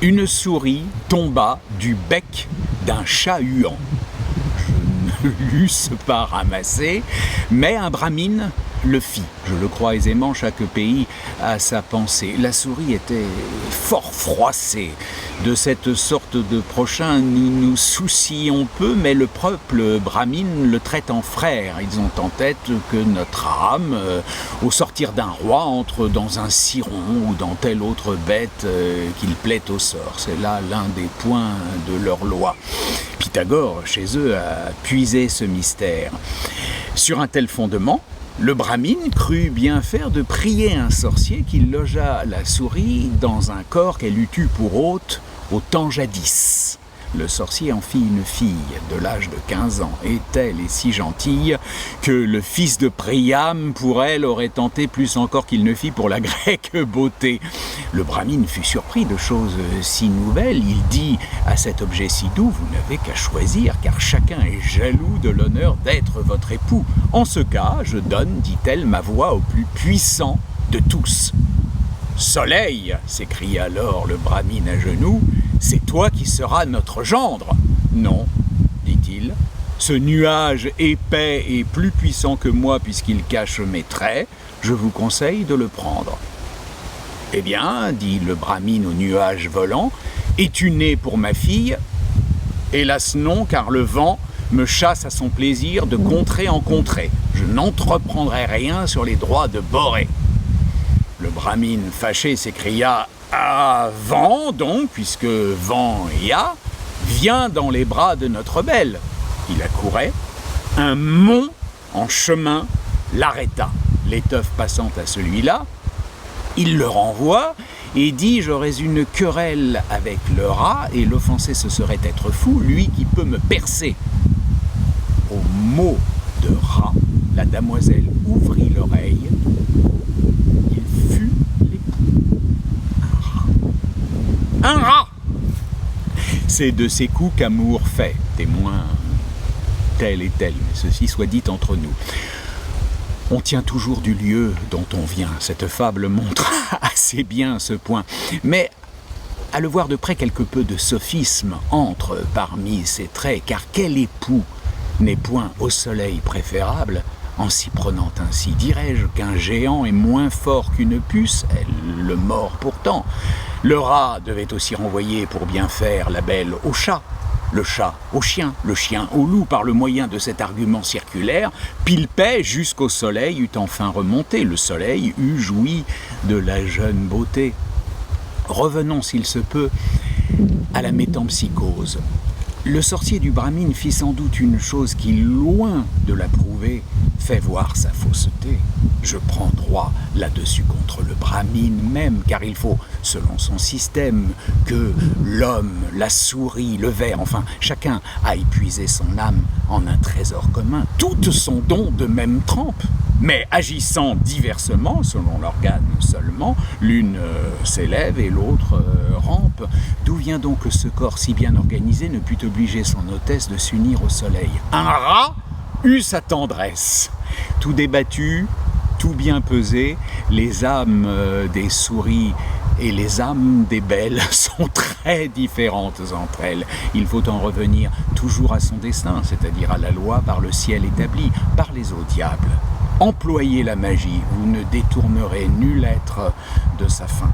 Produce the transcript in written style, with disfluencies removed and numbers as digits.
Une souris tomba du bec d'un chat huant. Je ne l'eusse pas ramassé, mais un brahmine le fit. Je le crois aisément, chaque pays a sa pensée. La souris était fort froissée. De cette sorte de prochain, nous nous soucions peu, mais le peuple brahmine le traite en frère. Ils ont en tête que notre âme, au sortir d'un roi, entre dans un ciron ou dans telle autre bête qu'il plaît au sort. C'est là l'un des points de leur loi. Pythagore, chez eux, a puisé ce mystère. Sur un tel fondement, le brahmine crut bien faire de prier un sorcier qui logea la souris dans un corps qu'elle eût eu pour hôte au temps jadis. Le sorcier en fit une fille de l'âge de 15 ans, et elle est si gentille que le fils de Priam pour elle aurait tenté plus encore qu'il ne fit pour la grecque beauté. Le brahmine fut surpris de choses si nouvelles. Il dit à cet objet si doux: vous n'avez qu'à choisir, car chacun est jaloux de l'honneur d'être votre époux. En ce cas, je donne, dit-elle, ma voix au plus puissant de tous. Soleil, s'écria alors le brahmine à genoux, c'est toi qui seras notre gendre. Non, dit-il, ce nuage épais est plus puissant que moi puisqu'il cache mes traits, je vous conseille de le prendre. Eh bien, dit le brahmine au nuage volant, es-tu né pour ma fille? Hélas non, car le vent me chasse à son plaisir de contrée en contrée. Je n'entreprendrai rien sur les droits de Borée. Le brahmine fâché s'écria: ah, vent donc, puisque vent y a, viens dans les bras de notre belle. Il accourait, un mont en chemin l'arrêta. L'étoffe passant à celui-là, il le renvoie et dit: j'aurais une querelle avec le rat, et l'offensé ce serait être fou, lui qui peut me percer. Au mot de rat, la damoiselle ouvrit l'oreille. Il fut l'époux. Un rat! C'est de ces coups qu'amour fait, témoin tel et tel, mais ceci soit dit entre nous. On tient toujours du lieu dont on vient. Cette fable montre assez bien ce point. Mais à le voir de près, quelque peu de sophisme entre parmi ces traits, car quel époux n'est point au soleil préférable en s'y prenant ainsi? Dirais-je qu'un géant est moins fort qu'une puce? Elle le mord pourtant. Le rat devait aussi renvoyer pour bien faire la belle au chat, le chat au chien, le chien au loup. Par le moyen de cet argument circulaire, Pilpay jusqu'au soleil eut enfin remonté. Le soleil eut joui de la jeune beauté. Revenons, s'il se peut, à la métempsycose. Le sorcier du brahmine fit sans doute une chose qui, loin de la prouver, fait voir sa fausseté. Je prends droit là-dessus contre le brahmine même, car il faut, selon son système, que l'homme, la souris, le ver, enfin, chacun aille puiser son âme en un trésor commun. Toutes sont dons de même trempe, mais agissant diversement, selon l'organe seulement, l'une s'élève et l'autre rampe. D'où vient donc que ce corps si bien organisé ne put obliger son hôtesse de s'unir au soleil? Un rat eut sa tendresse. Tout débattu, tout bien pesé, les âmes des souris et les âmes des belles sont très différentes entre elles. Il faut en revenir toujours à son destin, c'est-à-dire à la loi par le ciel établie. Parlez au diable, employez la magie, vous ne détournerez nul être de sa fin.